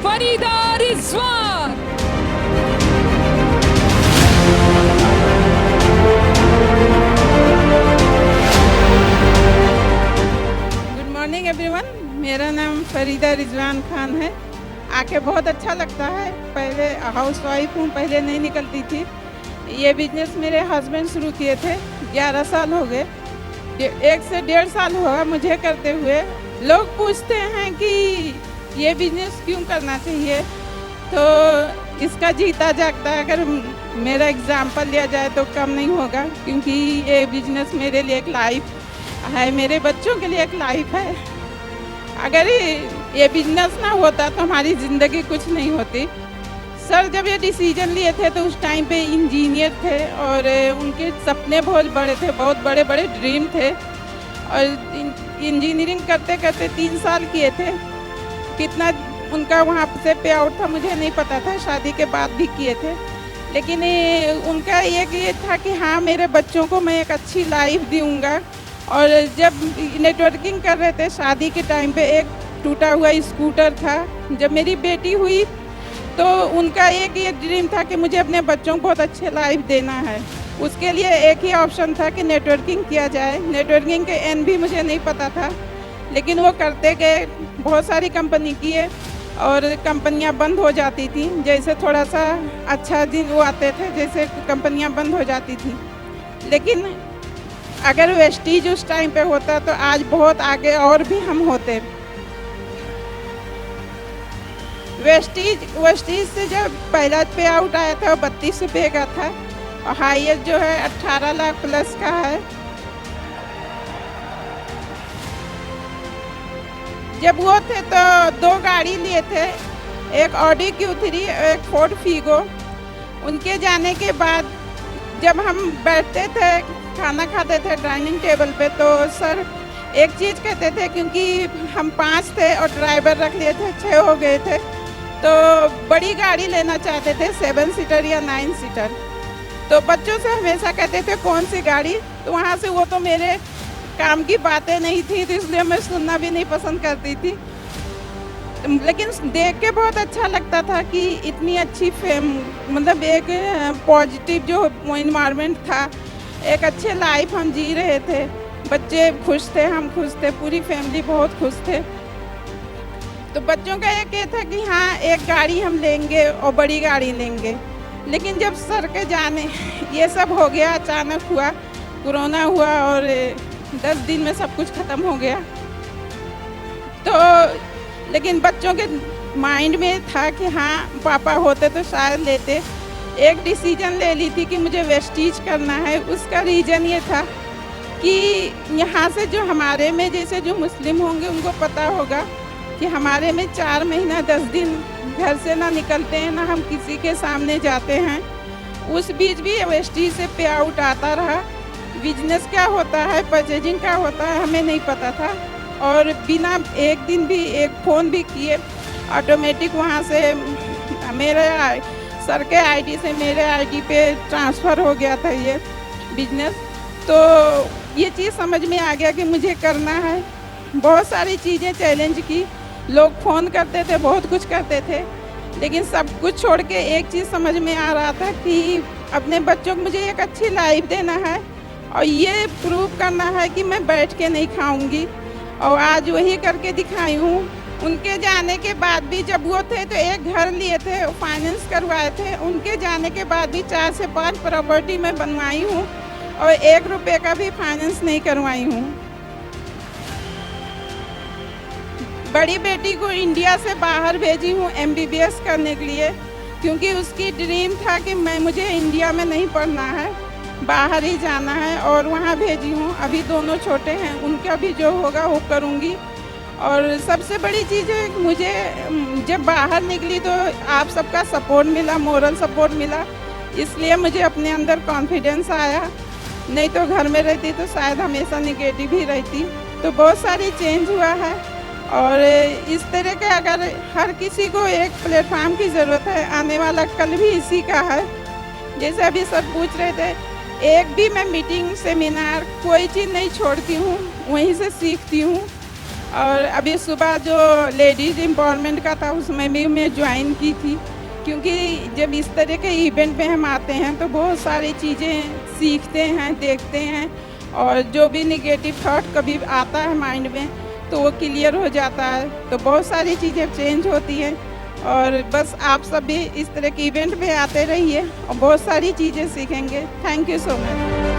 Farida Rizwan. Good morning everyone, मेरा नाम फरीदा रिजवान खान है। आके बहुत अच्छा लगता है। पहले हाउसवाइफ हूँ, पहले नहीं निकलती थी। ये बिजनेस मेरे हस्बैंड शुरू किए थे, 11 साल हो गए। 1 से 1.5 साल हुआ मुझे करते हुए। लोग पूछते हैं कि ये बिजनेस क्यों करना चाहिए, तो इसका जीता जागता अगर मेरा एग्जाम्पल लिया जाए तो कम नहीं होगा, क्योंकि ये बिजनेस मेरे लिए एक लाइफ है, मेरे बच्चों के लिए एक लाइफ है। अगर ये बिजनेस ना होता तो हमारी ज़िंदगी कुछ नहीं होती। सर जब ये डिसीजन लिए थे तो उस टाइम पे इंजीनियर थे और उनके सपने बहुत बड़े थे, बहुत बड़े बड़े ड्रीम थे। और इंजीनियरिंग करते करते 3 साल किए थे। कितना उनका वहाँ से पे आउट था मुझे नहीं पता था, शादी के बाद भी किए थे। लेकिन उनका ये था कि हाँ, मेरे बच्चों को मैं एक अच्छी लाइफ दूँगा। और जब नेटवर्किंग कर रहे थे शादी के टाइम पे, एक टूटा हुआ स्कूटर था। जब मेरी बेटी हुई तो उनका एक ये ड्रीम था कि मुझे अपने बच्चों को बहुत अच्छे लाइफ देना है। उसके लिए एक ही ऑप्शन था कि नेटवर्किंग किया जाए। नेटवर्किंग के एन भी मुझे नहीं पता था, लेकिन वो करते गए। बहुत सारी कंपनी किए और कंपनियां बंद हो जाती थी। जैसे थोड़ा सा अच्छा दिन वो आते थे, जैसे कंपनियां बंद हो जाती थी। लेकिन अगर वेस्टीज उस टाइम पे होता तो आज बहुत आगे और भी हम होते। वेस्टीज से जब पहला पे आउट आया था वो 32 रुपये का था और हाईएस्ट जो है 18 लाख प्लस का है। जब वो थे तो 2 गाड़ी लिए थे, एक ऑडी Q3 एक फोर्ड फीगो। उनके जाने के बाद जब हम बैठते थे, खाना खाते थे डाइनिंग टेबल पे, तो सर एक चीज़ कहते थे, क्योंकि हम 5 थे और ड्राइवर रख लिए थे, 6 हो गए थे, तो बड़ी गाड़ी लेना चाहते थे, 7 सीटर या 9 सीटर। तो बच्चों से हमेशा कहते थे कौन सी गाड़ी, तो वहाँ से वो तो मेरे काम की बातें नहीं थी, तो इसलिए मैं सुनना भी नहीं पसंद करती थी। लेकिन देख के बहुत अच्छा लगता था कि इतनी अच्छी मतलब एक पॉजिटिव जो इन्वायरमेंट था, एक अच्छे लाइफ हम जी रहे थे। बच्चे खुश थे, हम खुश थे, पूरी फैमिली बहुत खुश थे। तो बच्चों का एक ये था कि हाँ, एक गाड़ी हम लेंगे और बड़ी गाड़ी लेंगे। लेकिन जब सर के जाने ये सब हो गया, अचानक हुआ, कोरोना हुआ और 10 दिन में सब कुछ ख़त्म हो गया। तो लेकिन बच्चों के माइंड में था कि हाँ, पापा होते तो शायद लेते। एक डिसीजन ले ली थी कि मुझे वेस्टीज करना है। उसका रीज़न ये था कि यहाँ से जो हमारे में जैसे जो मुस्लिम होंगे उनको पता होगा कि हमारे में 4 महीना 10 दिन घर से ना निकलते हैं, ना हम किसी के सामने जाते हैं। उस बीच भी वेस्टीज से पे आउट आता रहा। बिजनेस क्या होता है, परचेजिंग क्या होता है, हमें नहीं पता था। और बिना एक दिन भी एक फ़ोन भी किए ऑटोमेटिक वहाँ से मेरे सर के आईडी से मेरे आईडी पे ट्रांसफ़र हो गया था ये बिजनेस। तो ये चीज़ समझ में आ गया कि मुझे करना है। बहुत सारी चीज़ें चैलेंज की, लोग फ़ोन करते थे, बहुत कुछ करते थे, लेकिन सब कुछ छोड़ के एक चीज़ समझ में आ रहा था कि अपने बच्चों को मुझे एक अच्छी लाइफ देना है और ये प्रूव करना है कि मैं बैठ के नहीं खाऊंगी। और आज वही करके दिखाई हूँ। उनके जाने के बाद भी जब वो थे तो एक घर लिए थे, फाइनेंस करवाए थे। उनके जाने के बाद भी 4 से 5 प्रॉपर्टी मैं बनवाई हूँ और 1 रुपये का भी फाइनेंस नहीं करवाई हूँ। बड़ी बेटी को इंडिया से बाहर भेजी हूँ MBBS करने के लिए, क्योंकि उसकी ड्रीम था कि मुझे इंडिया में नहीं पढ़ना है, बाहर ही जाना है, और वहाँ भेजी हूँ। अभी दोनों छोटे हैं, उनका भी जो होगा वो करूँगी। और सबसे बड़ी चीज़ है कि मुझे जब बाहर निकली तो आप सबका सपोर्ट मिला, मोरल सपोर्ट मिला, इसलिए मुझे अपने अंदर कॉन्फिडेंस आया। नहीं तो घर में रहती तो शायद हमेशा निगेटिव ही रहती। तो बहुत सारी चेंज हुआ है और इस तरह के अगर हर किसी को एक प्लेटफार्म की ज़रूरत है। आने वाला कल भी इसी का है। जैसे अभी सब पूछ रहे थे, एक भी मैं मीटिंग सेमिनार कोई चीज़ नहीं छोड़ती हूँ, वहीं से सीखती हूँ। और अभी सुबह जो लेडीज़ एम्पावरमेंट का था उसमें भी मैं ज्वाइन की थी, क्योंकि जब इस तरह के इवेंट में हम आते हैं तो बहुत सारी चीज़ें सीखते हैं, देखते हैं, और जो भी निगेटिव थॉट कभी आता है माइंड में तो वो क्लियर हो जाता है, तो बहुत सारी चीज़ें चेंज होती हैं। और बस आप सब भी इस तरह के इवेंट में आते रहिए और बहुत सारी चीज़ें सीखेंगे। Thank you so much.